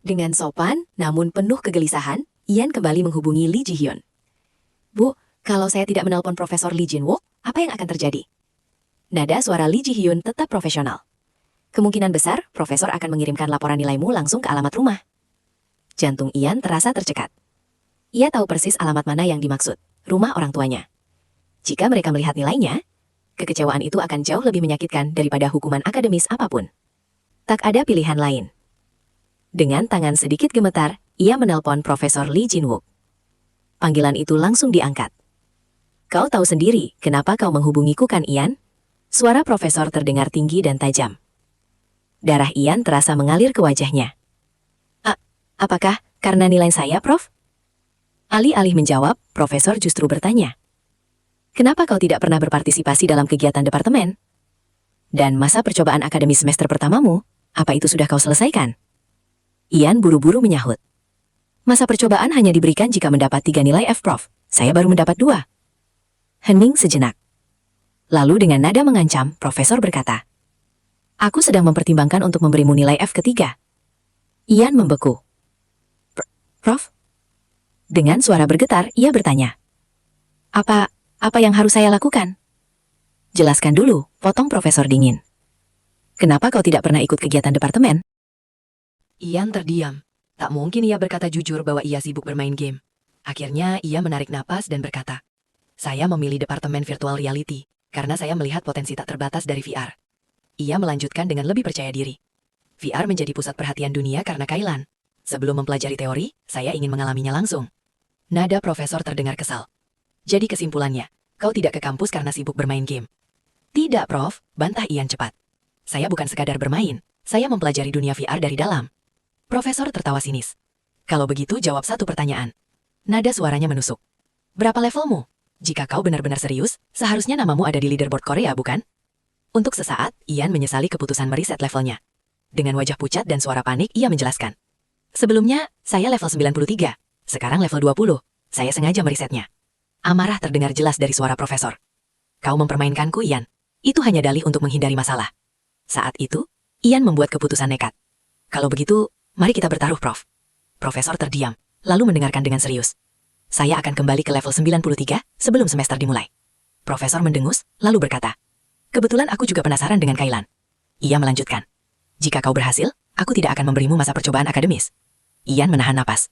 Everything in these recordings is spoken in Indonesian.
Dengan sopan, namun penuh kegelisahan, Ian kembali menghubungi Lee Ji-hyun. Bu, kalau saya tidak menelpon Profesor Lee Jin-wook, apa yang akan terjadi? Nada suara Lee Ji-hyun tetap profesional. Kemungkinan besar, Profesor akan mengirimkan laporan nilaimu langsung ke alamat rumah. Jantung Ian terasa tercekat. Ia tahu persis alamat mana yang dimaksud, rumah orang tuanya. Jika mereka melihat nilainya, kekecewaan itu akan jauh lebih menyakitkan daripada hukuman akademis apapun. Tak ada pilihan lain. Dengan tangan sedikit gemetar, ia menelpon Profesor Lee Jin-wook. Panggilan itu langsung diangkat. Kau tahu sendiri kenapa kau menghubungiku kan, Ian? Suara Profesor terdengar tinggi dan tajam. Darah Ian terasa mengalir ke wajahnya. Apakah karena nilai saya, Prof? Alih-alih menjawab, Profesor justru bertanya. Kenapa kau tidak pernah berpartisipasi dalam kegiatan departemen? Dan masa percobaan akademis semester pertamamu, apa itu sudah kau selesaikan? Ian buru-buru menyahut. Masa percobaan hanya diberikan jika mendapat 3 nilai F, Prof. Saya baru mendapat 2. Hening sejenak. Lalu dengan nada mengancam, Profesor berkata, Aku sedang mempertimbangkan untuk memberimu nilai F ketiga. Ian membeku. Prof? Dengan suara bergetar, ia bertanya. Apa yang harus saya lakukan? Jelaskan dulu, potong Profesor dingin. Kenapa kau tidak pernah ikut kegiatan departemen? Ian terdiam. Tak mungkin ia berkata jujur bahwa ia sibuk bermain game. Akhirnya ia menarik napas dan berkata, Saya memilih departemen virtual reality, karena saya melihat potensi tak terbatas dari VR. Ia melanjutkan dengan lebih percaya diri. VR menjadi pusat perhatian dunia karena Kailan. Sebelum mempelajari teori, saya ingin mengalaminya langsung. Nada Profesor terdengar kesal. Jadi kesimpulannya, kau tidak ke kampus karena sibuk bermain game. Tidak, Prof, bantah Ian cepat. Saya bukan sekadar bermain, saya mempelajari dunia VR dari dalam. Profesor tertawa sinis. Kalau begitu jawab satu pertanyaan. Nada suaranya menusuk. Berapa levelmu? Jika kau benar-benar serius, seharusnya namamu ada di leaderboard Korea, bukan? Untuk sesaat, Ian menyesali keputusan meriset levelnya. Dengan wajah pucat dan suara panik, ia menjelaskan. Sebelumnya, saya level 93, sekarang level 20. Saya sengaja merisetnya. Amarah terdengar jelas dari suara Profesor. Kau mempermainkanku, Ian. Itu hanya dalih untuk menghindari masalah. Saat itu, Ian membuat keputusan nekat. Kalau begitu, mari kita bertaruh, Prof. Profesor terdiam, lalu mendengarkan dengan serius. Saya akan kembali ke level 93 sebelum semester dimulai. Profesor mendengus, lalu berkata. Kebetulan aku juga penasaran dengan Kailan. Ia melanjutkan. Jika kau berhasil, aku tidak akan memberimu masa percobaan akademis. Ian menahan napas.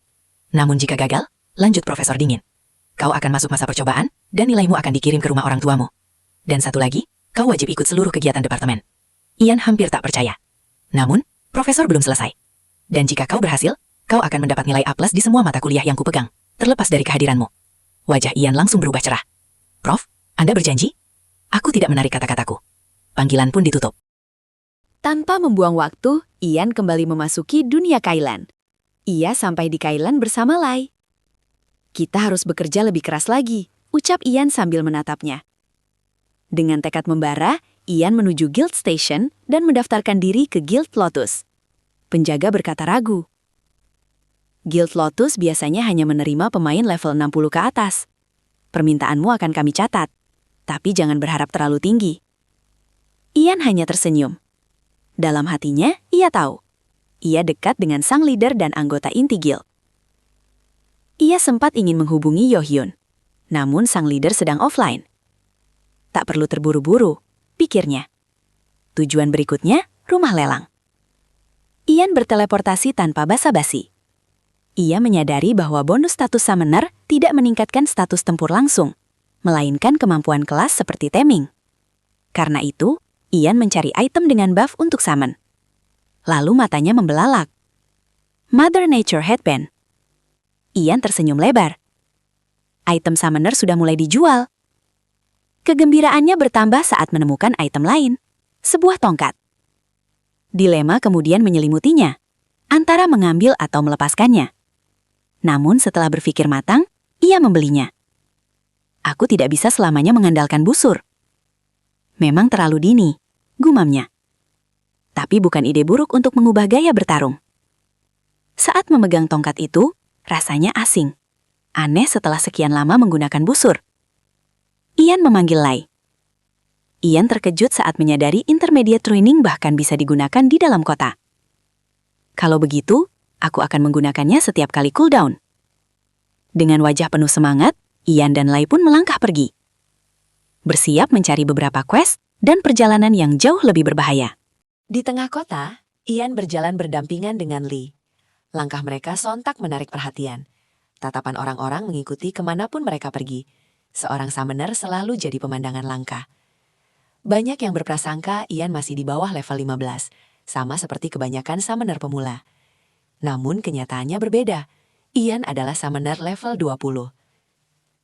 Namun jika gagal, lanjut Profesor dingin. Kau akan masuk masa percobaan, dan nilaimu akan dikirim ke rumah orang tuamu. Dan satu lagi, kau wajib ikut seluruh kegiatan departemen. Ian hampir tak percaya. Namun, Profesor belum selesai. Dan jika kau berhasil, kau akan mendapat nilai A+ di semua mata kuliah yang kupegang, terlepas dari kehadiranmu. Wajah Ian langsung berubah cerah. Prof, Anda berjanji? Aku tidak menarik kata-kataku. Panggilan pun ditutup. Tanpa membuang waktu, Ian kembali memasuki dunia Kailan. Ia sampai di Kailan bersama Lai. Kita harus bekerja lebih keras lagi, ucap Ian sambil menatapnya. Dengan tekad membara, Ian menuju Guild Station dan mendaftarkan diri ke Guild Lotus. Penjaga berkata ragu. Guild Lotus biasanya hanya menerima pemain level 60 ke atas. Permintaanmu akan kami catat, tapi jangan berharap terlalu tinggi. Ian hanya tersenyum. Dalam hatinya, ia tahu. Ia dekat dengan sang leader dan anggota inti guild. Ia sempat ingin menghubungi Yohyun. Namun sang leader sedang offline. Tak perlu terburu-buru, pikirnya. Tujuan berikutnya, rumah lelang. Ian berteleportasi tanpa basa-basi. Ia menyadari bahwa bonus status summoner tidak meningkatkan status tempur langsung, melainkan kemampuan kelas seperti taming. Karena itu, Ian mencari item dengan buff untuk summon. Lalu matanya membelalak. Mother Nature Headband. Ian tersenyum lebar. Item summoner sudah mulai dijual. Kegembiraannya bertambah saat menemukan item lain, sebuah tongkat. Dilema kemudian menyelimutinya, antara mengambil atau melepaskannya. Namun setelah berpikir matang, ia membelinya. Aku tidak bisa selamanya mengandalkan busur. Memang terlalu dini, gumamnya. Tapi bukan ide buruk untuk mengubah gaya bertarung. Saat memegang tongkat itu, rasanya asing. Aneh setelah sekian lama menggunakan busur. Ian memanggil Lai. Ian terkejut saat menyadari intermediate training bahkan bisa digunakan di dalam kota. Kalau begitu, Aku akan menggunakannya setiap kali cooldown. Dengan wajah penuh semangat, Ian dan Lai pun melangkah pergi. Bersiap mencari beberapa quest dan perjalanan yang jauh lebih berbahaya. Di tengah kota, Ian berjalan berdampingan dengan Lee. Langkah mereka sontak menarik perhatian. Tatapan orang-orang mengikuti kemanapun mereka pergi. Seorang summoner selalu jadi pemandangan langka. Banyak yang berprasangka Ian masih di bawah level 15, sama seperti kebanyakan summoner pemula. Namun kenyataannya berbeda. Ian adalah summoner level 20.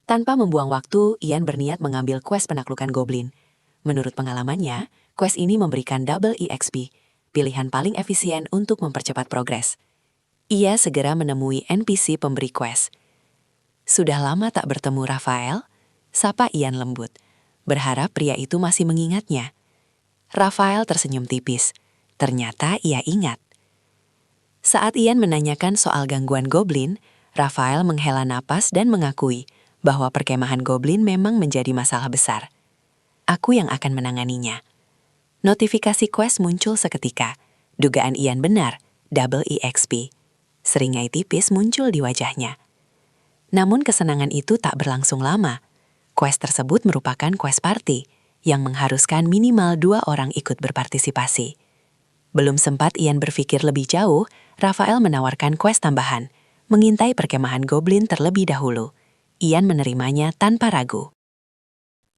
Tanpa membuang waktu, Ian berniat mengambil quest penaklukan goblin. Menurut pengalamannya, quest ini memberikan double EXP, pilihan paling efisien untuk mempercepat progres. Ia segera menemui NPC pemberi quest. Sudah lama tak bertemu Rafael, sapa Ian lembut. Berharap pria itu masih mengingatnya. Rafael tersenyum tipis. Ternyata ia ingat. Saat Ian menanyakan soal gangguan goblin, Rafael menghela napas dan mengakui bahwa perkemahan goblin memang menjadi masalah besar. Aku yang akan menanganinya. Notifikasi quest muncul seketika. Dugaan Ian benar, double EXP. Seringai tipis muncul di wajahnya. Namun kesenangan itu tak berlangsung lama. Quest tersebut merupakan quest party yang mengharuskan minimal 2 orang ikut berpartisipasi. Belum sempat Ian berpikir lebih jauh, Rafael menawarkan quest tambahan, mengintai perkemahan goblin terlebih dahulu. Ian menerimanya tanpa ragu.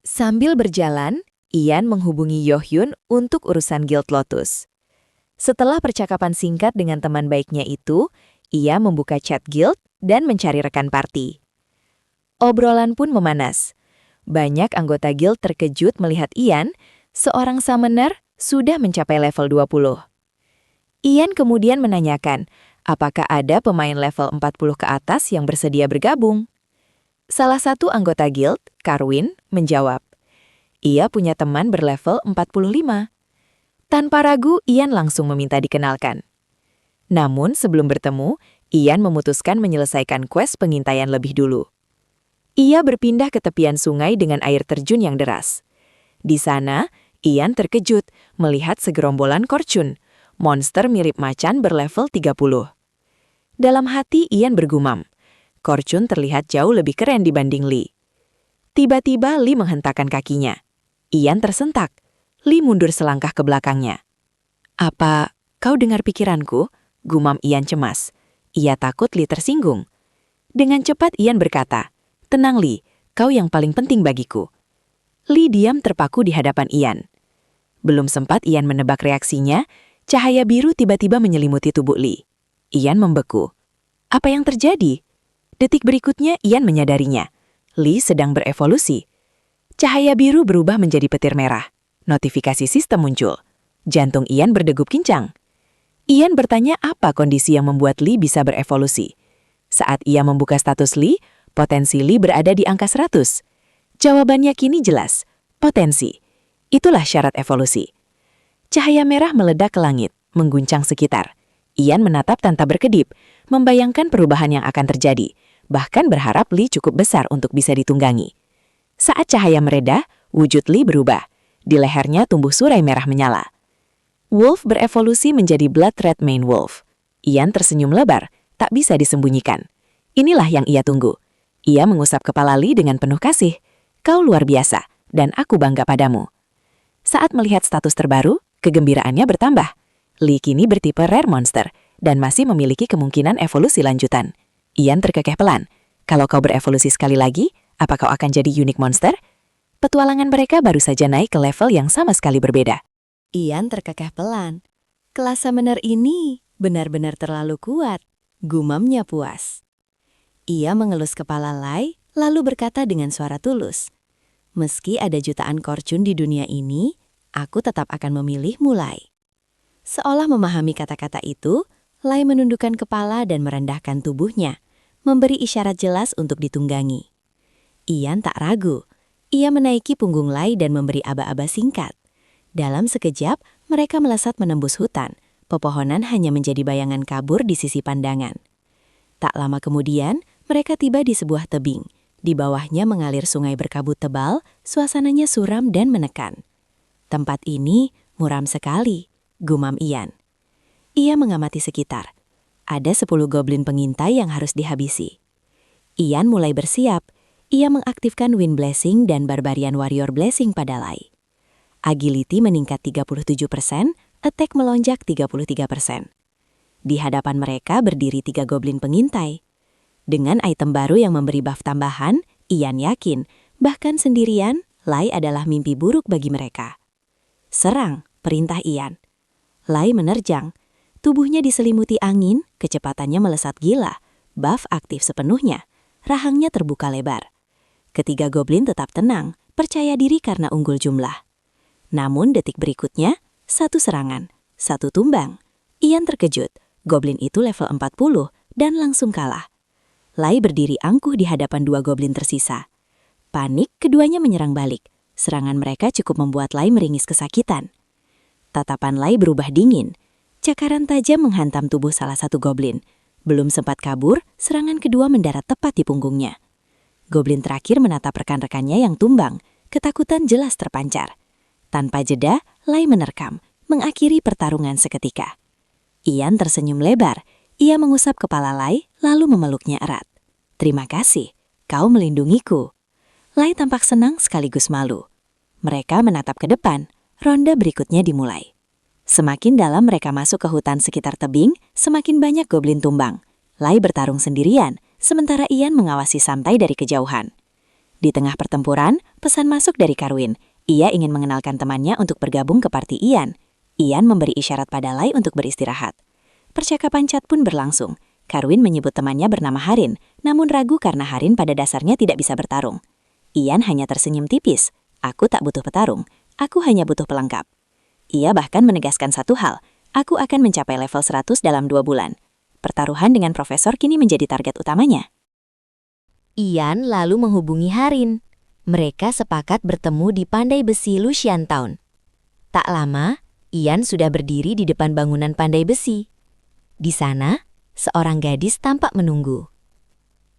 Sambil berjalan, Ian menghubungi Yohyun untuk urusan Guild Lotus. Setelah percakapan singkat dengan teman baiknya itu, ia membuka chat guild dan mencari rekan party. Obrolan pun memanas. Banyak anggota guild terkejut melihat Ian, seorang summoner, sudah mencapai level 20. Ian kemudian menanyakan, apakah ada pemain level 40 ke atas yang bersedia bergabung? Salah satu anggota guild, Carwin, menjawab. Ia punya teman berlevel 45. Tanpa ragu, Ian langsung meminta dikenalkan. Namun sebelum bertemu, Ian memutuskan menyelesaikan quest pengintaian lebih dulu. Ia berpindah ke tepian sungai dengan air terjun yang deras. Di sana, Ian terkejut melihat segerombolan Korcun, monster mirip macan berlevel 30. Dalam hati Ian bergumam, Korcun terlihat jauh lebih keren dibanding Lee. Tiba-tiba Lee menghentakkan kakinya. Ian tersentak. Lee mundur selangkah ke belakangnya. Apa kau dengar pikiranku? Gumam Ian cemas. Ia takut Lee tersinggung. Dengan cepat Ian berkata, tenang Lee, kau yang paling penting bagiku. Lee diam terpaku di hadapan Ian. Belum sempat Ian menebak reaksinya, cahaya biru tiba-tiba menyelimuti tubuh Lee. Ian membeku. Apa yang terjadi? Detik berikutnya Ian menyadarinya. Lee sedang berevolusi. Cahaya biru berubah menjadi petir merah. Notifikasi sistem muncul. Jantung Ian berdegup kencang. Ian bertanya apa kondisi yang membuat Lee bisa berevolusi. Saat ia membuka status Lee, potensi Lee berada di angka 100. Jawabannya kini jelas, potensi. Itulah syarat evolusi. Cahaya merah meledak ke langit, mengguncang sekitar. Ian menatap tanpa berkedip, membayangkan perubahan yang akan terjadi, bahkan berharap Lee cukup besar untuk bisa ditunggangi. Saat cahaya mereda, wujud Lee berubah. Di lehernya tumbuh surai merah menyala. Wolf berevolusi menjadi Blood Red Mane Wolf. Ian tersenyum lebar, tak bisa disembunyikan. Inilah yang ia tunggu. Ia mengusap kepala Lee dengan penuh kasih. Kau luar biasa, dan aku bangga padamu. Saat melihat status terbaru, kegembiraannya bertambah. Lee kini bertipe Rare Monster, dan masih memiliki kemungkinan evolusi lanjutan. Ian terkekeh pelan. Kalau kau berevolusi sekali lagi, apa kau akan jadi Unique Monster? Petualangan mereka baru saja naik ke level yang sama sekali berbeda. Ian terkekeh pelan. Kelas summoner ini benar-benar terlalu kuat, gumamnya puas. Ia mengelus kepala Lai, lalu berkata dengan suara tulus. Meski ada jutaan Korcun di dunia ini, aku tetap akan memilih Mulai. Seolah memahami kata-kata itu, Lai menundukkan kepala dan merendahkan tubuhnya, memberi isyarat jelas untuk ditunggangi. Ian tak ragu. Ia menaiki punggung Lai dan memberi aba-aba singkat. Dalam sekejap, mereka melesat menembus hutan. Pepohonan hanya menjadi bayangan kabur di sisi pandangan. Tak lama kemudian, mereka tiba di sebuah tebing. Di bawahnya mengalir sungai berkabut tebal, suasananya suram dan menekan. Tempat ini muram sekali, gumam Ian. Ia mengamati sekitar. Ada 10 goblin pengintai yang harus dihabisi. Ian mulai bersiap. Ia mengaktifkan Wind Blessing dan Barbarian Warrior Blessing pada Lai. Agility meningkat 37%, attack melonjak 33%. Di hadapan mereka berdiri 3 goblin pengintai. Dengan item baru yang memberi buff tambahan, Ian yakin, bahkan sendirian, Lai adalah mimpi buruk bagi mereka. Serang, perintah Ian. Lai menerjang. Tubuhnya diselimuti angin, kecepatannya melesat gila. Buff aktif sepenuhnya. Rahangnya terbuka lebar. Ketiga goblin tetap tenang, percaya diri karena unggul jumlah. Namun detik berikutnya, 1 serangan, 1 tumbang. Ian terkejut, goblin itu level 40 dan langsung kalah. Lai berdiri angkuh di hadapan 2 goblin tersisa. Panik, keduanya menyerang balik. Serangan mereka cukup membuat Lai meringis kesakitan. Tatapan Lai berubah dingin. Cakaran tajam menghantam tubuh salah satu goblin. Belum sempat kabur, serangan kedua mendarat tepat di punggungnya. Goblin terakhir menatap rekan-rekannya yang tumbang. Ketakutan jelas terpancar. Tanpa jeda, Lai menerkam, mengakhiri pertarungan seketika. Ian tersenyum lebar. Ia mengusap kepala Lai, lalu memeluknya erat. "Terima kasih, kau melindungiku." Lai tampak senang sekaligus malu. Mereka menatap ke depan. Ronde berikutnya dimulai. Semakin dalam mereka masuk ke hutan sekitar tebing, semakin banyak goblin tumbang. Lai bertarung sendirian, sementara Ian mengawasi santai dari kejauhan. Di tengah pertempuran, pesan masuk dari Karwin. Ia ingin mengenalkan temannya untuk bergabung ke party Ian. Ian memberi isyarat pada Lai untuk beristirahat. Percakapan chat pun berlangsung. Karwin menyebut temannya bernama Harin, namun ragu karena Harin pada dasarnya tidak bisa bertarung. Ian hanya tersenyum tipis. "Aku tak butuh petarung, aku hanya butuh pelengkap." Ia bahkan menegaskan satu hal, "Aku akan mencapai level 100 dalam 2 bulan." Pertaruhan dengan profesor kini menjadi target utamanya. Ian lalu menghubungi Harin. Mereka sepakat bertemu di Pandai Besi Lucian Town. Tak lama, Ian sudah berdiri di depan bangunan Pandai Besi. Di sana, seorang gadis tampak menunggu.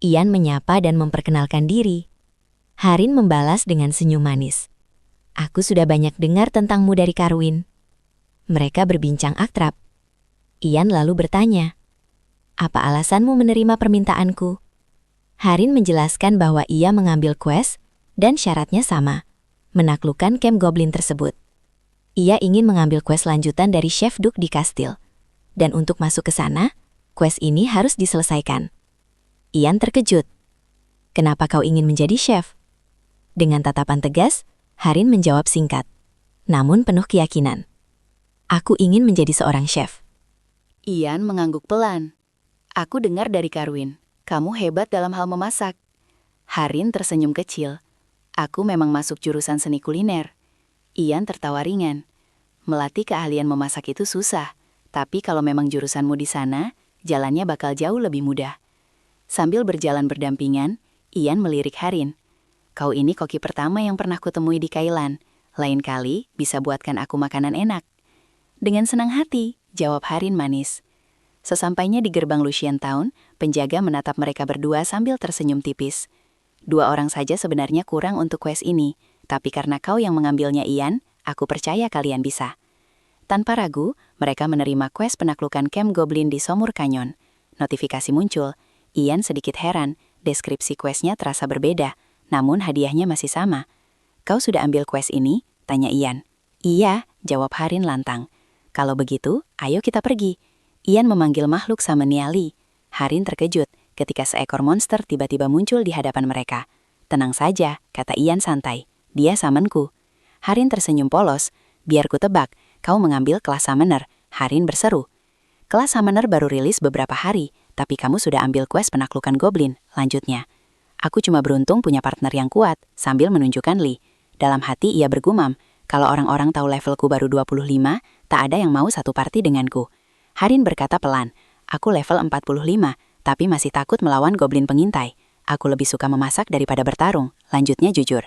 Ian menyapa dan memperkenalkan diri. Harin membalas dengan senyum manis. "Aku sudah banyak dengar tentangmu dari Karwin." Mereka berbincang akrab. Ian lalu bertanya, "Apa alasanmu menerima permintaanku?" Harin menjelaskan bahwa ia mengambil quest dan syaratnya sama, menaklukkan camp goblin tersebut. Ia ingin mengambil quest lanjutan dari Chef Duke di kastil. Dan untuk masuk ke sana, quest ini harus diselesaikan. Ian terkejut. "Kenapa kau ingin menjadi chef?" Dengan tatapan tegas, Harin menjawab singkat, namun penuh keyakinan. "Aku ingin menjadi seorang chef." Ian mengangguk pelan. "Aku dengar dari Karwin, kamu hebat dalam hal memasak." Harin tersenyum kecil. "Aku memang masuk jurusan seni kuliner." Ian tertawa ringan. "Melatih keahlian memasak itu susah, tapi kalau memang jurusanmu di sana, jalannya bakal jauh lebih mudah." Sambil berjalan berdampingan, Ian melirik Harin. "Kau ini koki pertama yang pernah kutemui di Kailan. Lain kali bisa buatkan aku makanan enak." Dengan senang hati, jawab Harin manis. Sesampainya di gerbang Lucian Town, penjaga menatap mereka berdua sambil tersenyum tipis. "2 orang saja sebenarnya kurang untuk quest ini, tapi karena kau yang mengambilnya Ian, aku percaya kalian bisa." Tanpa ragu, mereka menerima quest penaklukan camp goblin di Somur Canyon. Notifikasi muncul. Ian sedikit heran, deskripsi questnya terasa berbeda. Namun hadiahnya masih sama. "Kau sudah ambil quest ini?" tanya Ian. "Iya," jawab Harin lantang. "Kalau begitu, ayo kita pergi." Ian memanggil makhluk Samaniali. Harin terkejut ketika seekor monster tiba-tiba muncul di hadapan mereka. "Tenang saja," kata Ian santai. "Dia samenku." Harin tersenyum polos. "Biar ku tebak, kau mengambil kelas summoner." Harin berseru. "Kelas summoner baru rilis beberapa hari, tapi kamu sudah ambil quest penaklukan goblin," lanjutnya. "Aku cuma beruntung punya partner yang kuat," sambil menunjukkan Lee. Dalam hati ia bergumam, "Kalau orang-orang tahu levelku baru 25, tak ada yang mau satu party denganku." Harin berkata pelan, "Aku level 45, tapi masih takut melawan goblin pengintai. Aku lebih suka memasak daripada bertarung," lanjutnya jujur.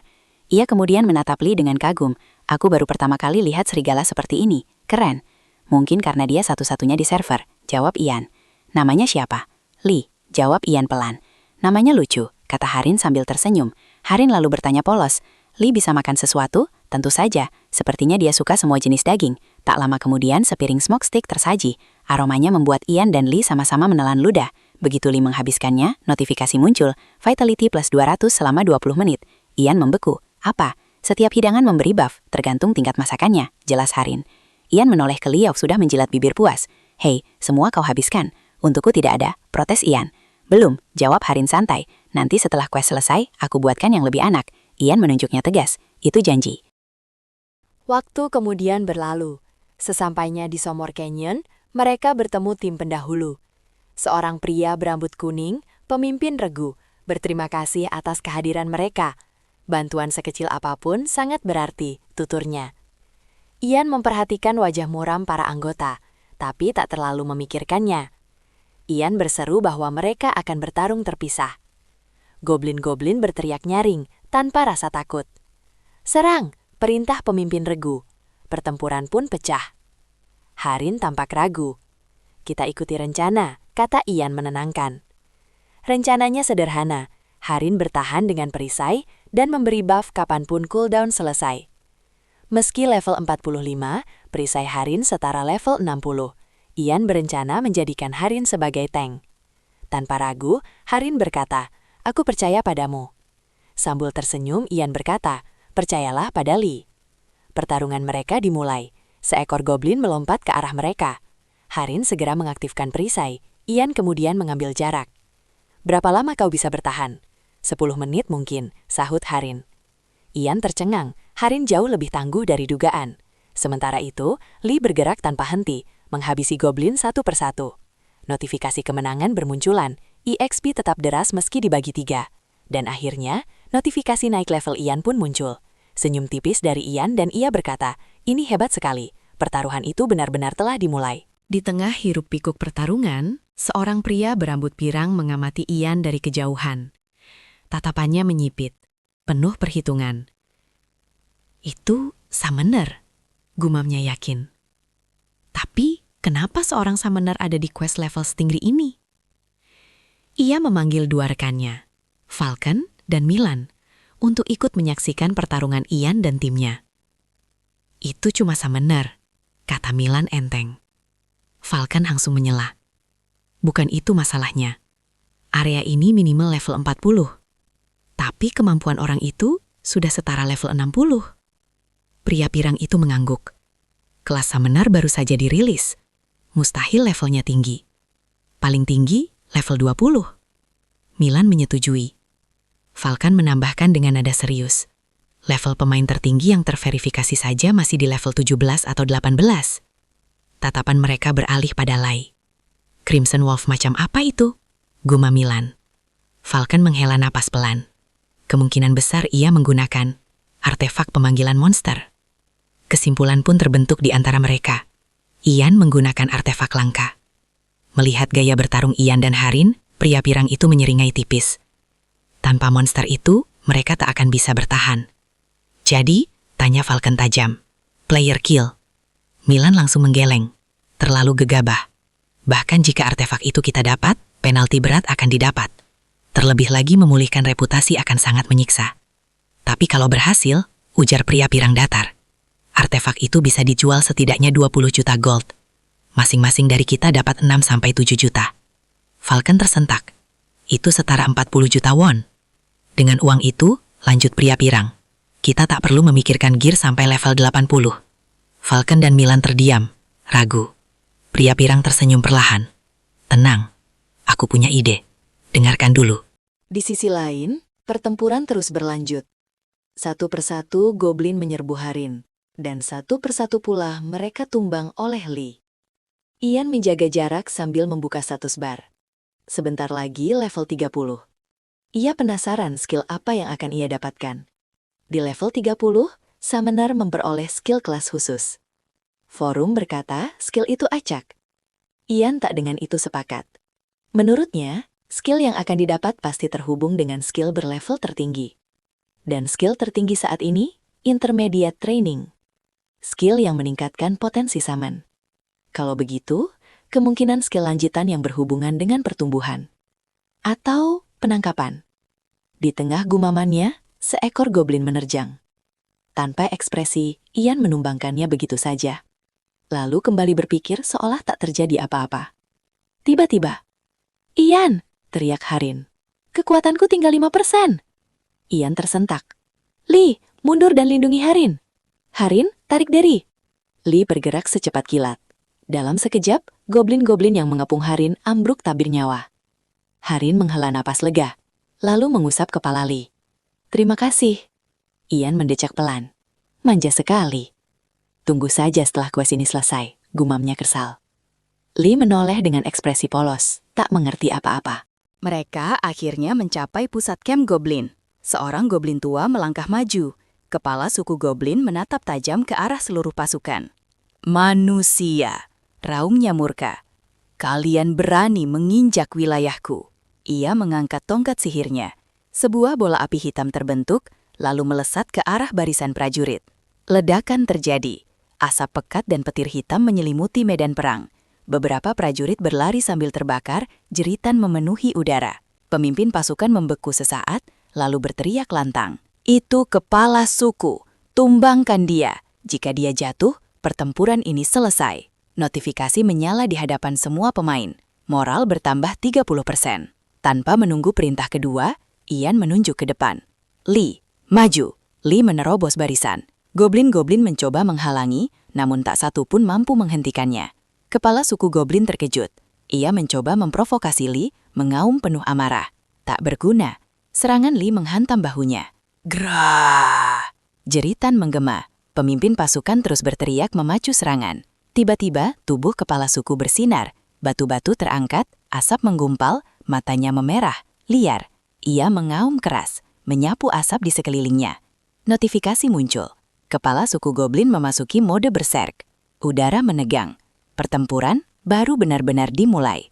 Ia kemudian menatap Lee dengan kagum. "Aku baru pertama kali lihat serigala seperti ini. Keren." "Mungkin karena dia satu-satunya di server," jawab Ian. "Namanya siapa?" "Lee," jawab Ian pelan. "Namanya lucu," kata Harin sambil tersenyum. Harin lalu bertanya polos, "Lee bisa makan sesuatu?" "Tentu saja, sepertinya dia suka semua jenis daging." Tak lama kemudian sepiring smoke stick tersaji. Aromanya membuat Ian dan Lee sama-sama menelan ludah. Begitu Lee menghabiskannya, notifikasi muncul, Vitality plus 200 selama 20 menit. Ian membeku. Apa? Setiap hidangan memberi buff, tergantung tingkat masakannya, jelas Harin. Ian menoleh ke Lee yang sudah menjilat bibir puas. Hei, semua kau habiskan. Untukku tidak ada, protes Ian. Belum, jawab Harin santai. Nanti setelah quest selesai, aku buatkan yang lebih anak. Ian menunjuknya tegas. Itu janji. Waktu kemudian berlalu. Sesampainya di Somor Canyon, mereka bertemu tim pendahulu. Seorang pria berambut kuning, pemimpin regu, berterima kasih atas kehadiran mereka. Bantuan sekecil apapun sangat berarti, tuturnya. Ian memperhatikan wajah muram para anggota, tapi tak terlalu memikirkannya. Ian berseru bahwa mereka akan bertarung terpisah. Goblin-goblin berteriak nyaring, tanpa rasa takut. Serang! Perintah pemimpin regu. Pertempuran pun pecah. Harin tampak ragu. Kita ikuti rencana, kata Ian menenangkan. Rencananya sederhana. Harin bertahan dengan perisai dan memberi buff kapanpun cooldown selesai. Meski level 45, perisai Harin setara level 60. Ian berencana menjadikan Harin sebagai tank. Tanpa ragu, Harin berkata, "Aku percaya padamu." Sambil tersenyum, Ian berkata, "Percayalah pada Lee." Pertarungan mereka dimulai. Seekor goblin melompat ke arah mereka. Harin segera mengaktifkan perisai. Ian kemudian mengambil jarak. "Berapa lama kau bisa bertahan?" 10 menit mungkin, sahut Harin. Ian tercengang. Harin jauh lebih tangguh dari dugaan. Sementara itu, Lee bergerak tanpa henti, menghabisi goblin satu persatu. Notifikasi kemenangan bermunculan. EXP tetap deras meski dibagi 3. Dan akhirnya, notifikasi naik level Ian pun muncul. Senyum tipis dari Ian dan ia berkata, "Ini hebat sekali. Pertaruhan itu benar-benar telah dimulai." Di tengah hiruk-pikuk pertarungan, seorang pria berambut pirang mengamati Ian dari kejauhan. Tatapannya menyipit, penuh perhitungan. "Itu summoner," gumamnya yakin. "Tapi, kenapa seorang summoner ada di quest level setinggi ini?" Ia memanggil 2 rekannya, Falcon dan Milan, untuk ikut menyaksikan pertarungan Ian dan timnya. "Itu cuma summoner," kata Milan enteng. Falcon langsung menyela. "Bukan itu masalahnya. Area ini minimal level 40. Tapi kemampuan orang itu sudah setara level 60. Pria pirang itu mengangguk. "Kelas summoner baru saja dirilis. Mustahil levelnya tinggi. Paling tinggi level 20. Milan menyetujui. Falcon menambahkan dengan nada serius. "Level pemain tertinggi yang terverifikasi saja masih di level 17 atau 18. Tatapan mereka beralih pada Lai. "Crimson Wolf macam apa itu?" gumam Milan. Falcon menghela napas pelan. Kemungkinan besar ia menggunakan artefak pemanggilan monster. Kesimpulan pun terbentuk di antara mereka. Ian menggunakan artefak langka. Melihat gaya bertarung Ian dan Harin, pria pirang itu menyeringai tipis. Tanpa monster itu, mereka tak akan bisa bertahan. "Jadi?" tanya Falcon tajam. "Player kill." Milan langsung menggeleng. Terlalu gegabah. Bahkan jika artefak itu kita dapat, penalti berat akan didapat. Terlebih lagi memulihkan reputasi akan sangat menyiksa. "Tapi kalau berhasil," ujar pria pirang datar, "artefak itu bisa dijual setidaknya 20 juta gold. Masing-masing dari kita dapat 6-7 juta. Falcon tersentak. "Itu setara 40 juta won. Dengan uang itu," lanjut pria pirang, "kita tak perlu memikirkan gear sampai level 80. Falcon dan Milan terdiam, ragu. Pria pirang tersenyum perlahan. "Tenang, aku punya ide. Dengarkan dulu." Di sisi lain, pertempuran terus berlanjut. Satu persatu goblin menyerbu Harin, dan satu persatu pula mereka tumbang oleh Lee. Ian menjaga jarak sambil membuka status bar. Sebentar lagi level 30. Ia penasaran skill apa yang akan ia dapatkan. Di level 30, Summoner memperoleh skill kelas khusus. Forum berkata skill itu acak. Ian tak dengan itu sepakat. Menurutnya, skill yang akan didapat pasti terhubung dengan skill berlevel tertinggi. Dan skill tertinggi saat ini, Intermediate Training. Skill yang meningkatkan potensi summon. Kalau begitu, kemungkinan skill lanjutan yang berhubungan dengan pertumbuhan. Atau penangkapan. Di tengah gumamannya, seekor goblin menerjang. Tanpa ekspresi, Ian menumbangkannya begitu saja. lalu kembali berpikir seolah tak terjadi apa-apa. Tiba-tiba, "Ian!" teriak Harin. "Kekuatanku tinggal 5%. Ian tersentak. "Lee, mundur dan lindungi Harin." "Harin, tarik diri." Lee bergerak secepat kilat. Dalam sekejap, goblin-goblin yang mengepung Harin ambruk tabir nyawa. Harin menghela napas lega, lalu mengusap kepala Lee. "Terima kasih." Ian mendecak pelan. "Manja sekali." "Tunggu saja setelah kues ini selesai," gumamnya kesal. Lee menoleh dengan ekspresi polos, tak mengerti apa-apa. Mereka akhirnya mencapai pusat camp goblin. Seorang goblin tua melangkah maju. Kepala suku goblin menatap tajam ke arah seluruh pasukan. "Manusia," raungnya murka. "Kalian berani menginjak wilayahku." Ia mengangkat tongkat sihirnya. Sebuah bola api hitam terbentuk, lalu melesat ke arah barisan prajurit. Ledakan terjadi. Asap pekat dan petir hitam menyelimuti medan perang. Beberapa prajurit berlari sambil terbakar, jeritan memenuhi udara. Pemimpin pasukan membeku sesaat, lalu berteriak lantang. "Itu kepala suku. Tumbangkan dia. Jika dia jatuh, pertempuran ini selesai." Notifikasi menyala di hadapan semua pemain. Moral bertambah 30%. Tanpa menunggu perintah kedua, Ian menunjuk ke depan. "Lee, maju." Lee menerobos barisan. Goblin-goblin mencoba menghalangi, namun tak satu pun mampu menghentikannya. Kepala suku goblin terkejut. Ia mencoba memprovokasi Lee, mengaum penuh amarah. Tak berguna. Serangan Lee menghantam bahunya. "Grah!" Jeritan menggema. Pemimpin pasukan terus berteriak memacu serangan. Tiba-tiba, tubuh kepala suku bersinar. Batu-batu terangkat, asap menggumpal, matanya memerah, liar. Ia mengaum keras, menyapu asap di sekelilingnya. Notifikasi muncul. Kepala suku goblin memasuki mode berserk. Udara menegang. Pertempuran baru benar-benar dimulai.